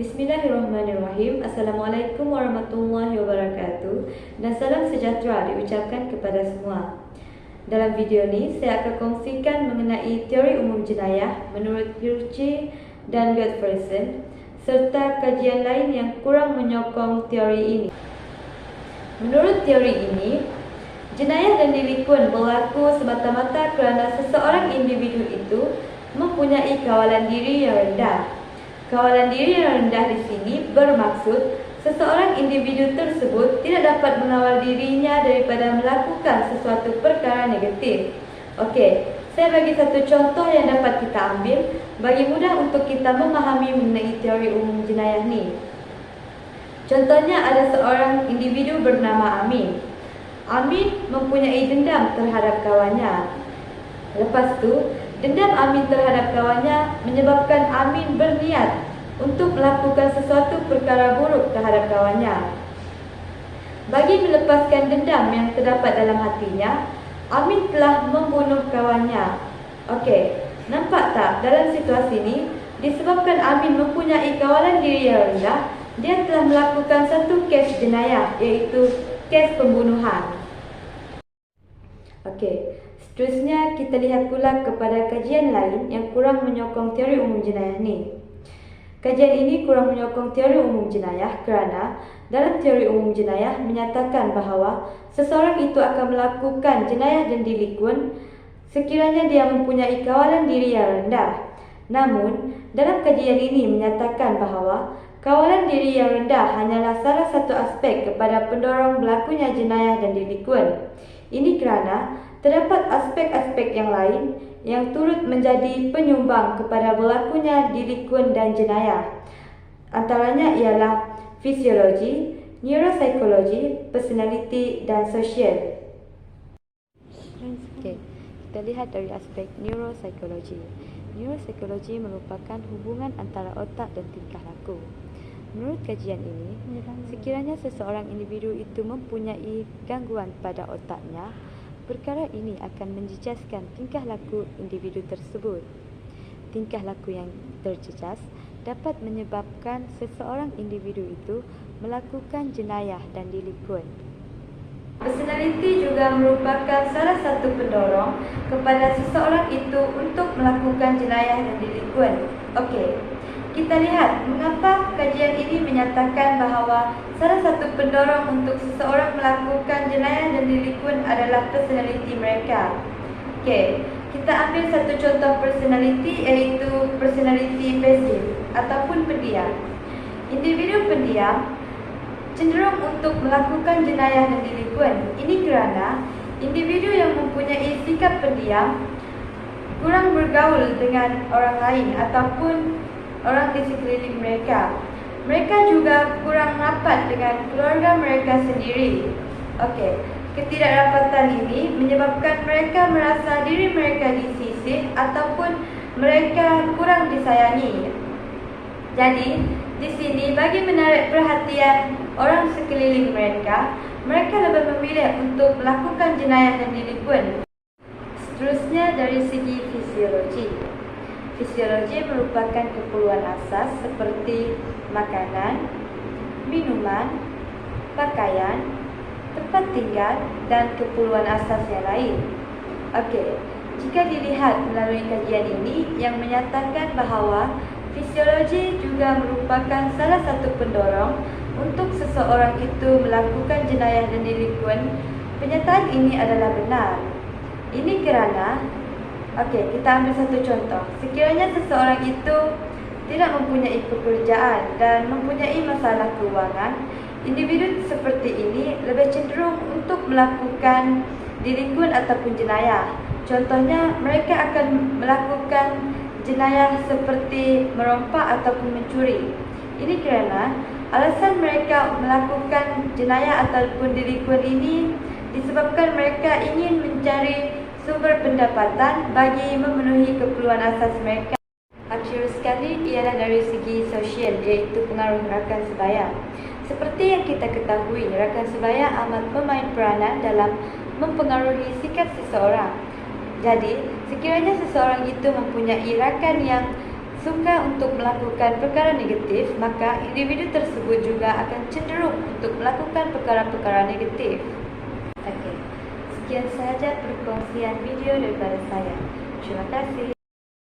Bismillahirrahmanirrahim. Assalamualaikum warahmatullahi wabarakatuh. Dan salam sejahtera diucapkan kepada semua. Dalam video ini, saya akan kongsikan mengenai teori umum jenayah menurut Hirsch dan Gottfredson, serta kajian lain yang kurang menyokong teori ini. Menurut teori ini, jenayah dan delikuen berlaku semata-mata kerana seseorang individu itu mempunyai kawalan diri yang rendah. Kawalan diri yang rendah di sini bermaksud seseorang individu tersebut tidak dapat mengawal dirinya daripada melakukan sesuatu perkara negatif. Okey, saya bagi satu contoh yang dapat kita ambil bagi mudah untuk kita memahami mengenai teori umum jenayah ni. Contohnya ada seorang individu bernama Amin. Amin mempunyai dendam terhadap kawannya. Lepas tu, dendam Amin terhadap kawannya menyebabkan Amin berniat untuk melakukan sesuatu perkara buruk terhadap kawannya. Bagi melepaskan dendam yang terdapat dalam hatinya, Amin telah membunuh kawannya. Okey, nampak tak dalam situasi ini, disebabkan Amin mempunyai kawalan diri yang rendah, dia telah melakukan satu kes jenayah, iaitu kes pembunuhan. Okey, seterusnya kita lihat pula kepada kajian lain yang kurang menyokong teori umum jenayah ni. Kajian ini kurang menyokong teori umum jenayah kerana dalam teori umum jenayah menyatakan bahawa seseorang itu akan melakukan jenayah dan delikuen sekiranya dia mempunyai kawalan diri yang rendah. Namun, dalam kajian ini menyatakan bahawa kawalan diri yang rendah hanyalah salah satu aspek kepada pendorong berlakunya jenayah dan delikuen. Ini kerana terdapat aspek-aspek yang lain yang turut menjadi penyumbang kepada berlakunya delikuen dan jenayah. Antaranya ialah fisiologi, neuropsikologi, personality dan sosial. Okay, kita lihat dari aspek neuropsikologi. Neuropsikologi merupakan hubungan antara otak dan tingkah laku. Menurut kajian ini, sekiranya seseorang individu itu mempunyai gangguan pada otaknya, perkara ini akan menjejaskan tingkah laku individu tersebut. Tingkah laku yang terjejas dapat menyebabkan seseorang individu itu melakukan jenayah dan delikuen. Personality juga merupakan salah satu pendorong kepada seseorang itu untuk melakukan jenayah dan delikuen. Okey, kita lihat mengapa kajian ini menyatakan bahawa salah satu pendorong untuk seseorang melakukan jenayah dan delikuen adalah personality mereka. Okey, kita ambil satu contoh personality, iaitu personality pasif ataupun pendiam. Individu pendiam cenderung untuk melakukan jenayah dan delikuen. Ini kerana individu yang mempunyai sikap pendiam kurang bergaul dengan orang lain ataupun orang di sekeliling mereka. Mereka juga kurang rapat dengan keluarga mereka sendiri. Okey, ketidakrapatan ini menyebabkan mereka merasa diri mereka disisih ataupun mereka kurang disayangi. Jadi, di sini bagi menarik perhatian orang sekeliling mereka, mereka lebih memilih untuk melakukan jenayah dan delikuen. Seterusnya dari segi fisiologi. Fisiologi merupakan keperluan asas seperti makanan, minuman, pakaian, tempat tinggal dan keperluan asas yang lain. Okey, jika dilihat melalui kajian ini yang menyatakan bahawa fisiologi juga merupakan salah satu pendorong untuk seseorang itu melakukan jenayah dan delikuen, penyataan ini adalah benar. Ini kerana, okey, kita ambil satu contoh. Sekiranya seseorang itu tidak mempunyai pekerjaan dan mempunyai masalah keuangan, individu seperti ini lebih cenderung untuk melakukan delikuen ataupun jenayah. Contohnya, mereka akan melakukan jenayah seperti merompak ataupun mencuri. Ini kerana alasan mereka melakukan jenayah ataupun delikuen ini disebabkan mereka ingin mencari sumber pendapatan bagi memenuhi keperluan asas mereka. Akhir sekali ialah dari segi sosial, iaitu pengaruh rakan sebaya. Seperti yang kita ketahui, rakan sebaya amat memain peranan dalam mempengaruhi sikap seseorang. Jadi, sekiranya seseorang itu mempunyai rakan yang suka untuk melakukan perkara negatif, maka individu tersebut juga akan cenderung untuk melakukan perkara-perkara negatif. Okey, sekian sahaja perkongsian video daripada saya. Terima kasih.